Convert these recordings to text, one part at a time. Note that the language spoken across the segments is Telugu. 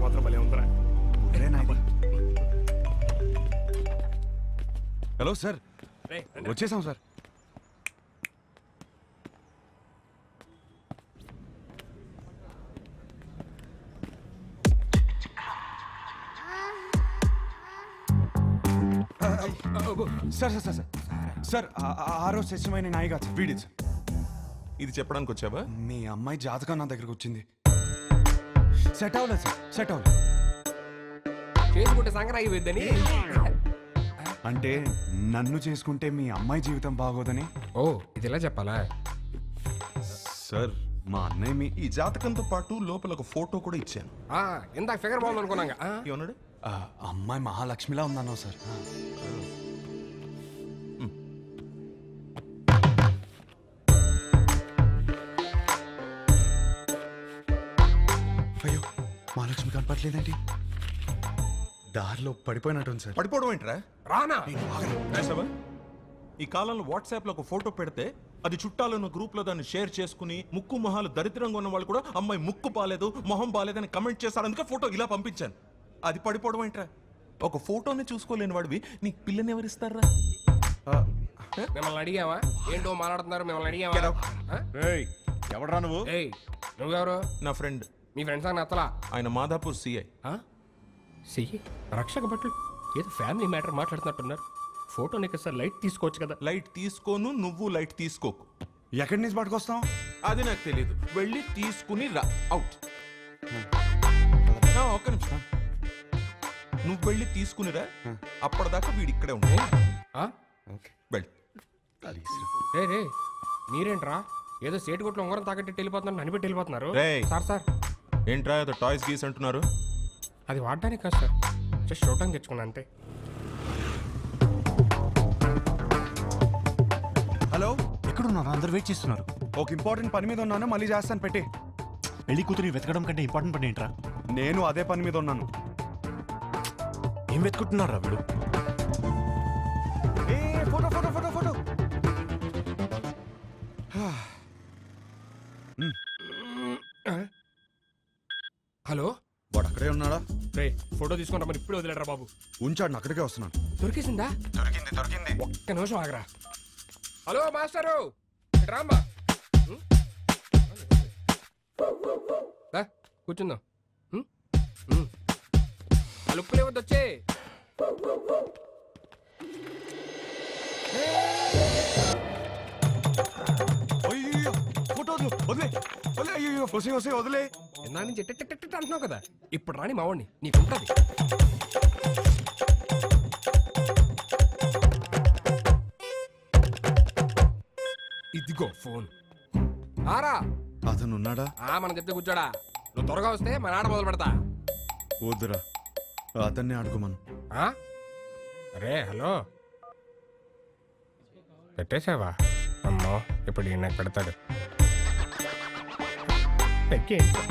మాత్రం భలే ఉందిరా. హలో సార్, వచ్చేసాం sir. Sir sir sir sir ఆ రోజు శశిమైన నాయిగా సార్ వీడి సార్. ఇది చెప్పడానికి వచ్చావా? మీ అమ్మాయి జాతకం నా దగ్గరకు వచ్చింది. సెట్ అవ్వలేదు సార్, సెట్ అవ్వలేదు. చేసుకుంటే సంక్రాంతి పోయిద్దని. అంటే నన్ను చేసుకుంటే మీ అమ్మాయి జీవితం బాగోదని. ఓ ఇది ఇలా చెప్పాలా సార్? మా అన్నయ్య మీ ఈ జాతకంతో పాటు లోపల ఒక ఫోటో కూడా ఇచ్చాను. ఇందాక ఫిగర్ బాగుంది అనుకున్నాగా. ఏమన్నాడు? అమ్మాయి మహాలక్ష్మిలా ఉందన్నావు సార్. అయ్యో మహాలక్ష్మి కనపట్లేదండి. దారిలో పడిపోయినట్టుంది సార్. పడిపోవడం ఏంట్రా? రానా ఈ కాలంలో వాట్సాప్ లో ఒక ఫోటో పెడితే అది చుట్టాలను గ్రూప్ లో దాన్ని షేర్ చేసుకుని ముక్కు మొహాలు దరిద్రంగా ఉన్న వాళ్ళు కూడా అమ్మాయి ముక్కు బాలేదు మొహం బాలేదని కమెంట్ చేశారు. అందుకే ఫోటో ఇలా పంపించాను. అది పడిపోవడం ఏంట్రా? ఒక ఫోటోని చూసుకోలేని వాడివి నీకు పిల్లని ఎవరిస్తారా? మిమ్మల్ని అడిగావా? ఏంటో మాట్లాడుతున్నారు? మిమ్మల్ని అడిగావా? ఎవడరా నువ్వు? నువ్వెవరు? నా ఫ్రెండ్. మీ ఫ్రెండ్స్ అని నచ్చలా? ఆయన మాదాపూర్ సిఐ. సిఐ రక్షక భట్లు ఏదో ఫ్యామిలీ మ్యాటర్ మాట్లాడుతున్నట్టున్నారు. ఫోటో నీకు సార్ లైట్ తీసుకోవచ్చు కదా. లైట్ తీసుకోను, నువ్వు లైట్ తీసుకోకు. ఎక్కడి నుంచి పట్టుకొస్తాం? అది నాకు తెలియదు. వెళ్ళి తీసుకుని రా. అవుట్. ఒక్క నిమిషం. నువ్వు వెళ్ళి తీసుకునిరా. అప్పటిదాకా వీడి ఇక్కడే ఉంటాయి. రే మీరేంట్రా ఏదో సేటు కొట్లు ఉంగరం తాకట్టి వెళ్ళిపోతున్నారు, అనిపెట్టి వెళ్ళిపోతున్నారు. సార్ సార్ ఏంట్రా ఏదో టాయ్స్ గీస్ అంటున్నారు? అది వాడడానికి కాదు సార్, జస్ట్ చూడటానికి తెచ్చుకున్నా అంతే. హలో, ఎక్కడున్నారు? అందరు వెయిట్ చేస్తున్నారు. ఒక ఇంపార్టెంట్ పని మీద ఉన్నాను, మళ్ళీ చేస్తాను. పెట్టి పెళ్లి కూతురి వెతకడం కంటే ఇంపార్టెంట్ పని ఏంట్రా? నేను అదే పని మీద ఉన్నాను. ఏం వెతుకుంటున్నారా వీడు? Photo photo photo photo. Hello, వాడు అక్కడే ఉన్నాడా? రే ఫోటో తీసుకుంటా మరి ఇప్పుడు వదిలేడరా బాబు. ఉంచాడు, అక్కడికే వస్తున్నాను. దొరికేసిందా? దొరికింది. ఒక్క నిమిషం ఆగరా. హలో మాస్టరు, రామ్మా కూర్చుందాం. లుక్కులే వద్దు వచ్చే. అయ్యో ఫోటో వదిలే వదిలే. అయ్యో వసే వసే వదిలే. నా నుంచి అంటున్నావు కదా, ఇప్పుడు రాని మావాడిని నీకుంటది. ఇదిగో ఫోన్. ఆరా అతను ఉన్నాడా? మనం చెప్తే కూర్చోడా. నువ్వు త్వరగా వస్తే మన ఆడ మొదలు పెడతా. వద్దురా, అతన్ని ఆడుకోమను. అరే హలో, పెట్టేసావా? అమ్మో ఇప్పుడు ఈయన పెడతాడు. ఎక్కేంటి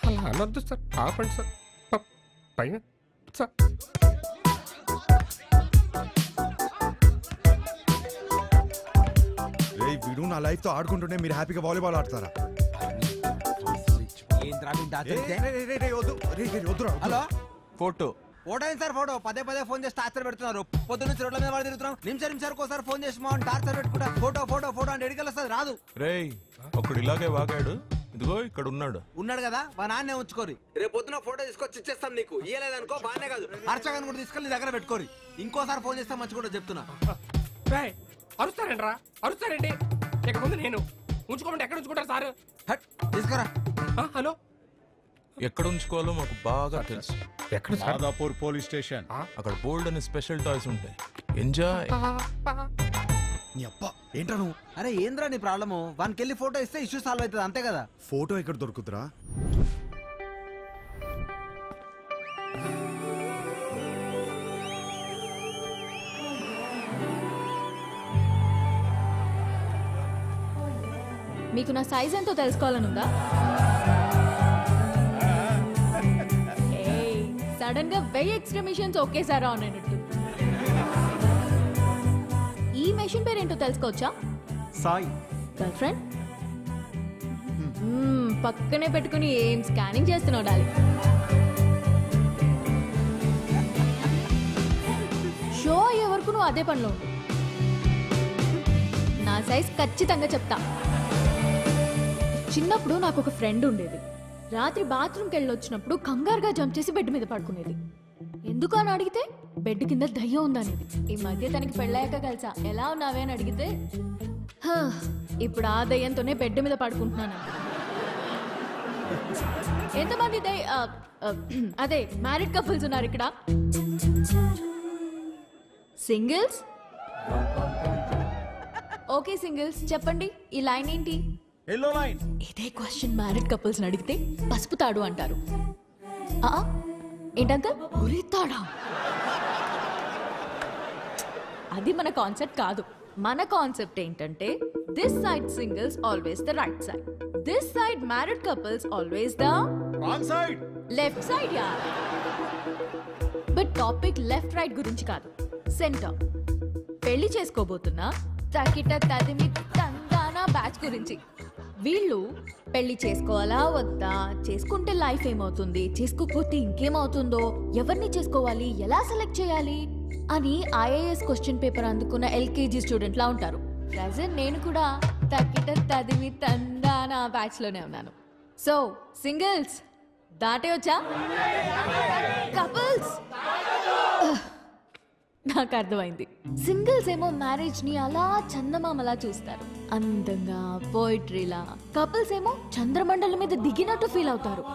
అలా అనొద్దు సార్, ఆపండి సార్. పైన సార్ వీడు నా లైఫ్ తో ఆడుకుంటుంటే మీరు హ్యాపీగా వాలీబాల్ ఆడతారా? హలో, ఫోటో ఫోటో ఏంటి సార్? ఫోటో పదే పదే ఫోన్ చేసి టార్చర్ పెడుతున్నారు. పొద్దున్న నుంచి రోడ్ల మీద వాడు తిరుగుతున్నాం. నిమిషానికి ఒకసారి ఫోన్ చేసి మా టార్చర్ పెట్టుకుంటా. ఫోటో ఫోటో ఫోటో అంటే ఎడికెళ్ళి వస్తుంది, రాదు. రేయ్ ఒకడు ఇలాగే వాగాడు. ఇదిగో ఇక్కడ ఉన్నాడు కదా, మా నాన్నే ఉంచుకోరి. రేపు పొద్దున ఫోటో తీసుకొచ్చి ఇచ్చేస్తాం నీకు. ఇయ్యలేదనుకో బానే కాదు, అర్చగాన్ని కూడా తీసుకెళ్ళి నీ దగ్గర పెట్టుకోరి. ఇంకోసారి ఫోన్ చేస్తే మంచి కూడా చెప్తున్నా. అరుస్తారండి రా, అరుస్తారండి. ఇక ముందు నేను ఉంచుకోమంటే ఎక్కడ ఉంచుకుంటారు సార్? తీసుకురా. హలో, ఎక్కడ ఉంచుకోవాలో మాకు బాగా తెలుసు. ఎక్కడ? Madhapur police station. అక్కడ బోల్డ్ అని స్పెషల్ టాయ్స్ ఉంటాయి. ఎంజాయ్. నీ అబ్బా ఏంట్రా నువ్వు? అరే ఏంద్రా నీ ప్రాబ్లము? వానికి వెళ్ళి ఫోటో ఇస్తే ఇష్యూ సాల్వ్ అవుతుంది, అంతే కదా. ఫోటో ఎక్కడ దొరుకుతురా? మీకు నా సైజ్ ఎంతో తెలుసుకోవాలనుందా? సడన్ గా 1000 ఎక్స్ట్రా మిషన్స్ ఒకేసారి ఆన్ అయినట్టు. ఈ మెషిన్ పేరేంటో తెలుసుకోవచ్చా? సాయి. Girl friend? పక్కనే పెట్టుకుని ఏం స్కానింగ్ చేస్తున్నావు డాలి? నువ్వు అదే పనిలో ఉండు. నా సైజ్ ఖచ్చితంగా చెప్తా. చిన్నప్పుడు నాకు ఒక ఫ్రెండ్ ఉండేది. రాత్రి బాత్రూమ్కి వెళ్ళొచ్చినప్పుడు కంగారుగా జంప్ చేసి బెడ్ మీద పడుకునేది. ఎందుకు అని అడిగితే బెడ్ కింద దయ్యం ఉందనేది. ఈ మధ్య తనకి పెళ్ళాక కలిసా. ఎలా ఉన్నావే అని అడిగితే ఇప్పుడు ఆ దయ్యంతోనే బెడ్ మీద పడుకుంటున్నాను. ఎంతమంది అదే మ్యారీడ్ కపుల్స్ ఉన్నారు ఇక్కడ? సింగిల్స్? ఓకే సింగిల్స్, చెప్పండి ఈ లైన్ ఏంటి? Yellow line. ఇదే క్వశ్చన్ మ్యారీడ్ కపుల్స్ అడిగితే పసుపు తాడు అంటారు. ఏంటంకల్ ఉరితాడా? అది మన కాన్సెప్ట్ కాదు. మన కాన్సెప్ట్ ఏంటంటే this side singles always the right side, this side married couples always the wrong side, left side. Yeah, but topic left right గురించి కాదు, సెంటర్. పెళ్లి చేసుకోబోతున్నా తకిట తదిమి తందానా బ్యాచ్ గురించి. వీళ్ళు పెళ్లి చేసుకోవాలా వద్దా, చేసుకుంటే లైఫ్ ఏమవుతుంది, చేసుకోకపోతే ఇంకేమవుతుందో, ఎవరిని చేసుకోవాలి, ఎలా సెలెక్ట్ చేయాలి అని ఐఏఎస్ క్వశ్చన్ పేపర్ అందుకున్న ఎల్కేజీ స్టూడెంట్ లా ఉంటారు. ప్రజెంట్ నేను కూడా తకిట తదిమి తందానా బ్యాచ్ లోనే ఉన్నాను. సో సింగిల్స్ దాటే వచ్చా, కపుల్స్ నాకు అర్థమైంది. సింగిల్స్ ఏమో మ్యారేజ్ ని అలా చందమామలా చూస్తారు, అందంగా పోయిట్రీలా. కపుల్స్ ఏమో చంద్రమండలం మీద దిగినట్టు ఫీల్ అవుతారు.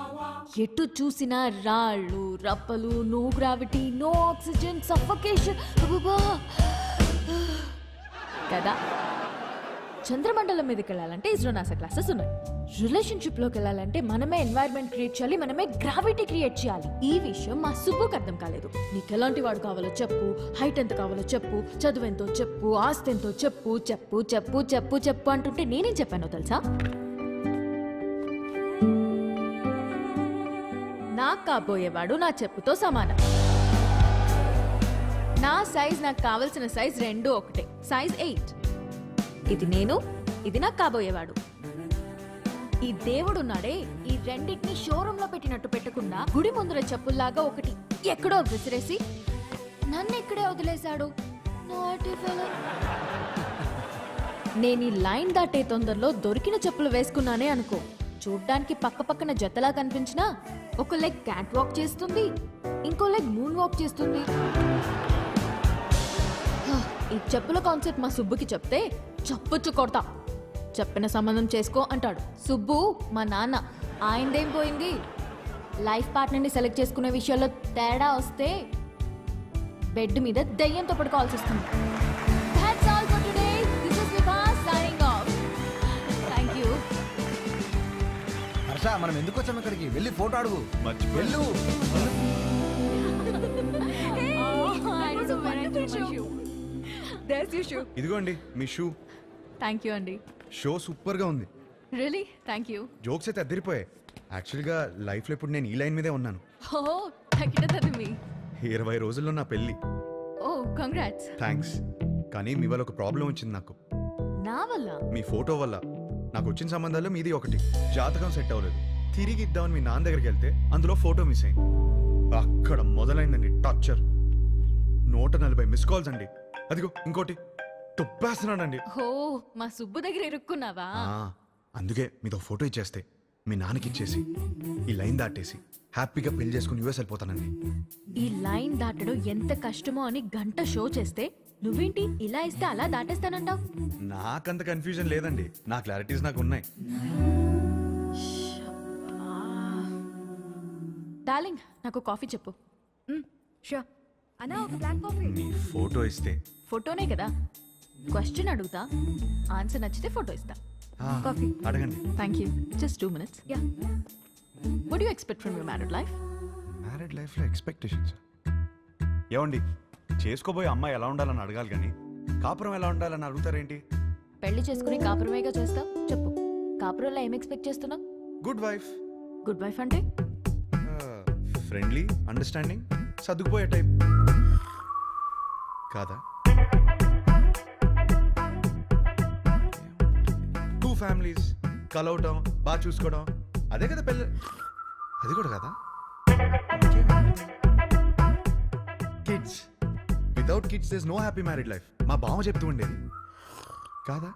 ఎటు చూసినా రాళ్ళు రప్పలు, no gravity, no oxygen, suffocation కదా. చంద్రమండలం మీదకి వెళ్ళాలంటే ఇస్రో నాసా క్లాసెస్ ఉన్నాయి. రిలేషన్షిప్ లోకి వెళ్ళాలంటే మనమే ఎన్వైరన్మెంట్ క్రియేట్ చేయాలి, మనమే గ్రావిటీ క్రియేట్ చేయాలి. ఈ విషయం మా సుబ్బుకి అర్థం కాలేదు. నీకు ఎలాంటి వాడు కావాలో చెప్పు, హైట్ ఎంత కావాలో చెప్పు, చదువు ఎంతో చెప్పు, ఆస్తి ఎంతో చెప్పు, చెప్పు చెప్పు చెప్పు చెప్పు అంటుంటే నేనేం చెప్పానో తెలుసా? నాకు కాబోయేవాడు నా చెప్పుతో సమానం. నా సైజ్ నాకు కావలసిన సైజ్ రెండు ఒకటే, సైజ్ 8. ఇది నేను, ఇది నాకు కాబోయేవాడు. ఈ దేవుడున్నాడే, ఈ రెండింటిని షోరూమ్ లో పెట్టినట్టు పెట్టకుండా గుడి ముందర చెప్పుల్లాగా ఒకటి ఎక్కడో విసిరేసి నన్ను ఇక్కడే వదిలేశాడు. నేను ఈ లైన్ దాటే తొందరలో దొరికిన చెప్పులు వేసుకున్నానే అనుకో, చూడ్డానికి పక్క పక్కన జతలా కనిపించినా ఒక లెగ్ క్యాట్ వాక్ చేస్తుంది, ఇంకో లెగ్ మూన్ వాక్ చేస్తుంది. ఈ చెప్పుల కాన్సెప్ట్ మా సుబ్బుకి చెప్తే చప్పుచ్చు కొడతా. చెప్పిన సంబంధం చేసుకో అంటాడు. సుబ్బు మా నాన్న, ఆయనదేం పోయింది? లైఫ్ పార్ట్నర్ని సెలెక్ట్ చేసుకునే విషయాల్లో తేడా వస్తే బెడ్ మీద దయ్యంతో పడుకోవాల్సి వస్తుంది. That's all for today. This is Vibha signing off. Thank you. Harsha, మనం ఎందుకు వచ్చాం ఇక్కడికి? వెళ్ళి ఫోటో అడుగు. వెళ్ళు. There's your shoe. ఇదిగోండి మీ షూ. Thank you అండి. షో సూపర్ గా ఉంది. Really? Thank you. జోక్స్ అయితే అద్దరిపోయాయి. యాక్చువల్గా లైఫ్లో ఇప్పుడు నేను ఈ లైన్ మీదే ఉన్నాను. Oh, తగ్గిటది మీ. 20 రోజుల్లో నా పెళ్ళి. Oh, congrats. థ్యాంక్స్. కానీ మీ వల్ల ఒక ప్రాబ్లం వచ్చింది నాకు. నా వల్ల? మీ ఫోటో వల్ల. నాకు వచ్చిన సంబంధాల్లో మీది ఒకటి. జాతకం సెట్ అవ్వలేదు. తిరిగి ఇద్దామని మీ నాన్న దగ్గరికి వెళ్తే అందులో ఫోటో మిస్ అయింది. అక్కడ మొదలైందండి టార్చర్. 140 మిస్ కాల్స్ అండి. అదిగో ఇంకోటి తుప్పేస్తున్నాడండి. ఓ, మా సుబ్బు దగ్గర ఇరుక్కున్నావా? అందుకే మీతో ఫోటో ఇచ్చేస్తే మీ నాన్నకి ఇచ్చేసి ఈ లైన్ దాటేసి హ్యాపీగా పెళ్లి చేసుకుని యూఎస్ వెళ్ళిపోతానండి. ఈ లైన్ దాటడం ఎంత కష్టమో అని గంట షో చేస్తే నువ్వేంటి ఇలా ఇస్తే అలా దాటేస్తానంటావు? నాకంత కన్ఫ్యూజన్ లేదండి. నా క్లారిటీస్ నాకు ఉన్నాయి. డార్లింగ్, నాకు కాఫీ చెప్పు. షూర్. అన్నా, ఒక బ్లాక్ కాఫీ. మీ ఫోటో ఇస్తే. ఫోటోనే కదా, క్వశ్చన్ అడుగుతా, ఆన్సర్ నచ్చితే ఫోటో ఇస్తా. కాఫీ అడగండి. Thank you. Just 2 minutes. Yeah. What do you expect from your married life? Married లైఫ్లో ఎక్స్పెక్టేషన్స్ ఏమండి? చేసుకోబోయే అమ్మాయి ఎలా ఉండాలని అడగాలి కానీ కాపురం ఎలా ఉండాలని అడుగుతారేంటి? పెళ్లి చేసుకుని కాపురమేగా చేస్తావు. చెప్పు, కాపురంలో ఏం ఎక్స్పెక్ట్ చేస్తున్నావు? Good wife. గుడ్ వైఫ్ అంటే ఫ్రెండ్లీ, అండర్స్టాండింగ్, సర్దుకుపోయే టైప్ కాదా? 2 ఫ్యామిలీస్ కలవటం, బాగా చూసుకోవడం, అదే కదా పెళ్ళి. అది కూడా కదా. Kids without kids does no happy married life. మా బావ చెప్తూ ఉండేది కాదా?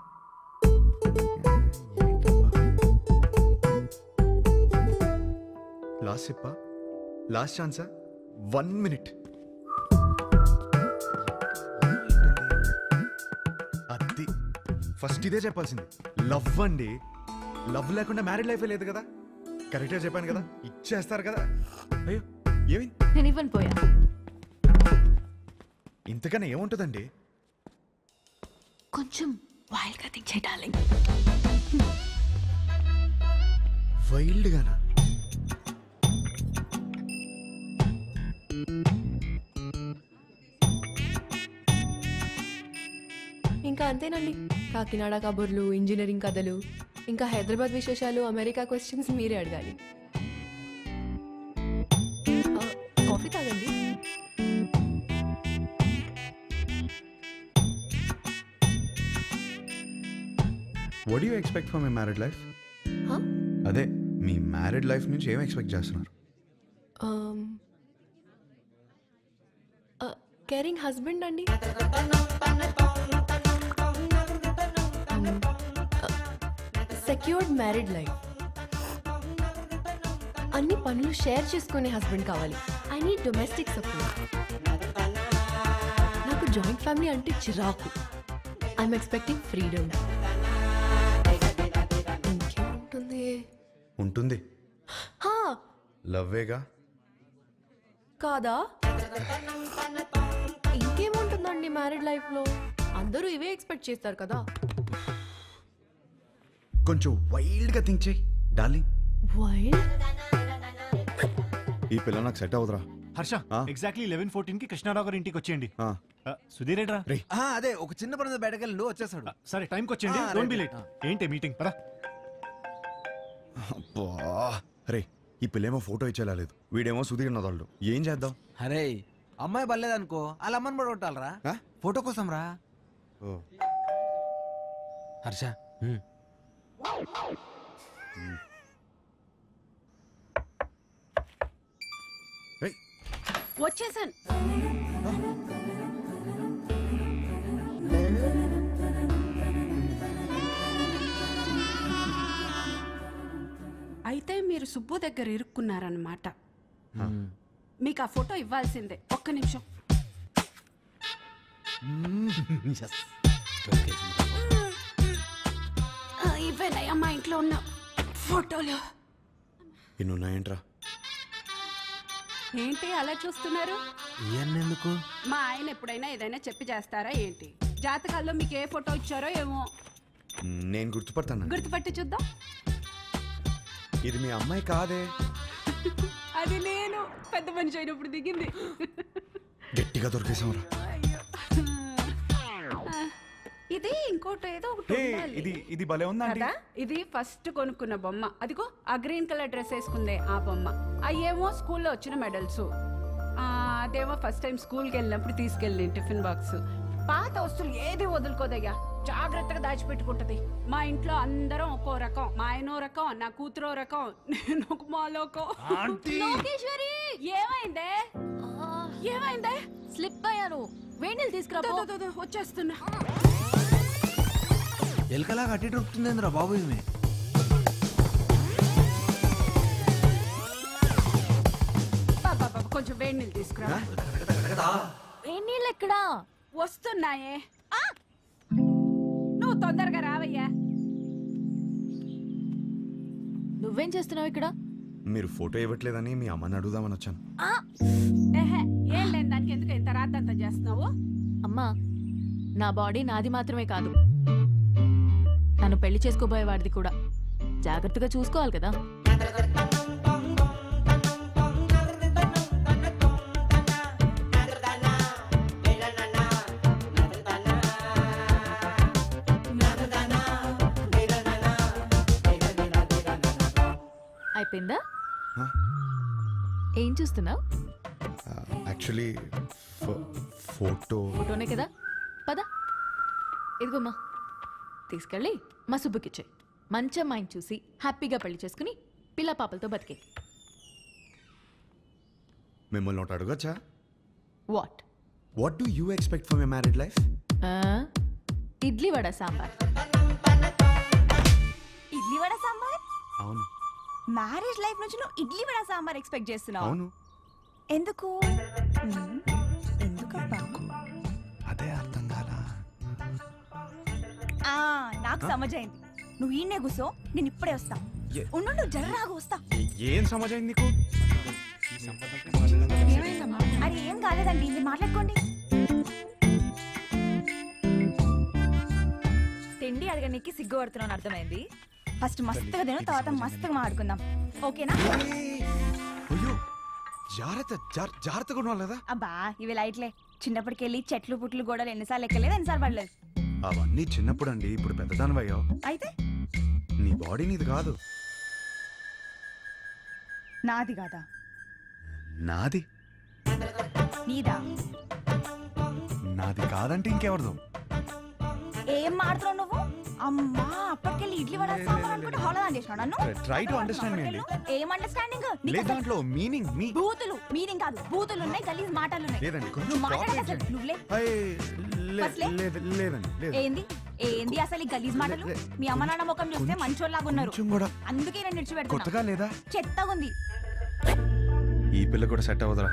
లాస్ట్ చెప్పా, లాస్ట్ ఛాన్సా, 1 minute. అది ఫస్ట్ ఇదే చెప్పాల్సింది. లవ్ అండి, లవ్ లేకుండా మ్యారీడ్ లైఫే లేదు కదా. కరెక్ట్గా చెప్పాను కదా, ఇచ్చేస్తారు కదా. అయ్యో ఏమి నేను ఇవ్వను పోయా. ఇంతకన్నా ఏముంటుందండి? కొంచెం వైల్డ్గా థింక్ చేయి డార్లింగ్. వైల్డ్గానా? ఇంకా అంతేనండి. కాకినాడ కబుర్లు, ఇంజనీరింగ్ కథలు, ఇంకా హైదరాబాద్ విశేషాలు, అమెరికా క్వశ్చన్స్ మీరే అడగాలి. కాఫీ తాగండి. What you expect for my married life? అదే మీ మ్యారీడ్ లైఫ్ నుంచి ఏం ఎక్స్పెక్ట్ చేస్తున్నారు? కేరింగ్ హస్బెండ్ అండి. Secured married life. అన్ని పనులు షేర్ చేసుకునే హస్బెండ్ కావాలి. I need domestic support. నాకు జాయింట్ ఫ్యామిలీ అంటే చిరాకు. I'm expecting freedom. ఇంకేముంటుంది? ఉంటుంది, లవ్వేగా. కాదా? ఇంకేముంటుందండి మ్యారీడ్ లైఫ్లో? అందరూ ఇవే ఎక్స్పెక్ట్ చేస్తారు కదా. కొంచెం వైల్డ్గా థింక్ చేయి డార్లింగ్. వైల్డ్? ఈ పిల్ల నాకు సెట్ అవుతురా. హర్ష, ఎగ్జాక్ట్లీ 11:14 కి కృష్ణారావు గారి ఇంటికి వచ్చేయండి. ఆ. సుధీర్ ఏడ్రా? అదే ఒక చిన్న పని బయటకెళ్ళి వచ్చేసాడు. సరే టైంకి వచ్చేయండి, డోంట్ బి లేట్. ఏంటి మీటింగ్? పదా. అబ్బా రే, ఈ పిల్లేమో ఫోటో ఇచ్చేలాలేదు, వీడేమో సుధీర్ నదాళ్ళు. ఏం చేద్దాం? అరే అమ్మాయి బలేదనుకో, వాళ్ళ అమ్మని కూడా కొట్టాలరా ఫోటో కోసం రా. హర్ష వచ్చేసాను. అయితే మీరు సుబ్బు దగ్గర ఇరుక్కున్నారన్నమాట. మీకు ఆ ఫోటో ఇవ్వాల్సిందే. ఒక్క నిమిషం. ఇవేనయ్యా మా ఇంట్లో ఉన్న ఫోటోలు. ఇన్నున్నాయంట్రా? ఏంటి అలా చూస్తున్నారు? ఎందుకు? మా ఆయన ఎప్పుడైనా ఏదైనా చెప్పి చేస్తారా ఏంటి? జాతకాల్లో మీకు ఏ ఫోటో ఇచ్చారో ఏమో. నేను గుర్తుపడతాను. గుర్తుపట్టి చూద్దాం. ఇది మీ అమ్మాయి కాదే. అది నేను పెద్ద మనిషి అయినప్పుడు దిగింది. గట్టిగా దొరికేసాంరా. ఇది ఇంకోటి ఏదో ఒకటి ఉండాలి. ఇది భలే ఉందండి కదా. ఇది ఫస్ట్ కొనుక్కున్న బొమ్మ. అదిగో ఆ గ్రీన్ కలర్ డ్రెస్ వేసుకుందే ఆ బొమ్మ. అయ్యేమో స్కూల్లో వచ్చిన మెడల్స్. అదేమో ఫస్ట్ టైం స్కూల్కి వెళ్ళినప్పుడు తీసుకెళ్ళి టిఫిన్ బాక్స్. పాత వస్తువులు ఏది వదులుకోదయ్యా, జాగ్రత్తగా దాచిపెట్టుకుంటది. మా ఇంట్లో అందరం ఒక్కో రకం. మా ఆయనో రకం, నా కూతురో రకం, నేను ఒక మాలోకం. లోకేశ్వరి, ఏమైందే? ఏమైందే? స్లిప్ అయ్యాను. వేణీలు తీసుకురా. వచ్చేస్తున్నా. ఎలకలా కట్టి దొరుకుతుందేంద్రా బాబు ఇది. కొంచెం వేడి నీళ్ళు తీసుకురా. వేణీళ్ళు ఎక్కడా? వస్తున్నాయే. నువ్వు తొందరగా రావయ్యా. నువ్వేం చేస్తున్నావు ఇక్కడ? మీరు ఫోటో ఇవ్వట్లేదని మీ అమ్మని అడుగుదామని వచ్చాను. ఏం లేదు, దానికి ఎందుకు ఇంత రాద్దంతా చేస్తున్నావు? అమ్మా, నా బాడీ నాది మాత్రమే కాదు, నన్ను పెళ్లి చేసుకోబోయేవాడిది కూడా. జాగ్రత్తగా చూసుకోవాలి కదా. అయిపోయిందా? ఏం చూస్తున్నావు? యాక్చువల్లీ ఫోటోనే కదా. పద, ఇదిగోమ్మా, తీసుకెళ్ళి మా సుబ్బుకిచ్చాయి. మంచి అమ్మాయిని చూసి హ్యాపీగా పెళ్లి చేసుకుని పిల్ల పాపలతో బతికే. మిమ్మల్ని ఒకటి అడగచ్చా? What? What do you expect for my married life? Idli vada sambar. Idli vada sambar? అవును. మ్యారేజ్ లైఫ్ నుంచి నువ్వు ఇడ్లీ వడ సాంబార్ ఎక్స్పెక్ట్ చేస్తున్నావు? అవును. ఎందుకు? ఎందుకబ్బా? అదే అర్థం కాలా. నాకు సమజైంది. నువ్వు ఈయనే కూసో, నేను ఇప్పుడే వస్తా. ఉండు, జర్రాగా వస్తా. ఏం సమాజం నీకు? అరే ఏం కాలేదండి, మీరు మాట్లాడుకోండి. తిండి అడగడానికి సిగ్గుపడుతున్నాను అర్థమైంది. ఫస్ట్ మస్తుగా తిను, తర్వాత మస్తుగా మాట్లాడుకుందాం, ఓకేనా? అయ్యో జాగ్రత్తగా ఉండాలి కదా. అబ్బా ఇవి లైట్లే. చిన్నప్పటికెళ్ళి చెట్లు పుట్లు గోడలు ఎన్నిసార్లు ఎక్కలేదు, ఎన్నిసార్లు పడలేదు. అవన్నీ చిన్నప్పుడు అండి, ఇప్పుడు పెద్దదానివయ్యో. అయితే నీ బాడీ నీది కాదు. నాది కాదా? నాది. నీదా? నాది కాదంటే ఇంకెవరిదో. ఏం మాడుతున్నావు నువ్వు? అమ్మా అప్పటికెళ్ళి ఇడ్లీ వడ సాంబార్ అనుకుంటే హోళదాన్ చేసినావు నన్ను. Try to understand me అండి. ఏం అండర్స్టాండింగ్? లేదు దాంట్లో మీనింగ్ మీ బూతులు మీనింగ్ కాదు, బూతులు ఉన్నాయి, గలీజ్ మాటలు ఉన్నాయి. లేదండి, కొంచెం నువ్వు మాట్లాడక cooperate అసలు చేయండి. నువ్వులే. లేదండి లేదు. ఏంది ఏంది అసలు ఈ గలీజ్ మాటలు? మీ అమ్మ నాన్న ముఖం చూస్తే మంచోళ్ళలాగా ఉన్నారు, కొంచెం కూడా అందుకే నేను నిడిచిపెడుతున్నా. కొత్తగా లేదా? చెత్తగా ఉంది. ఈ పిల్ల కూడా సెట్ అవ్వదురా.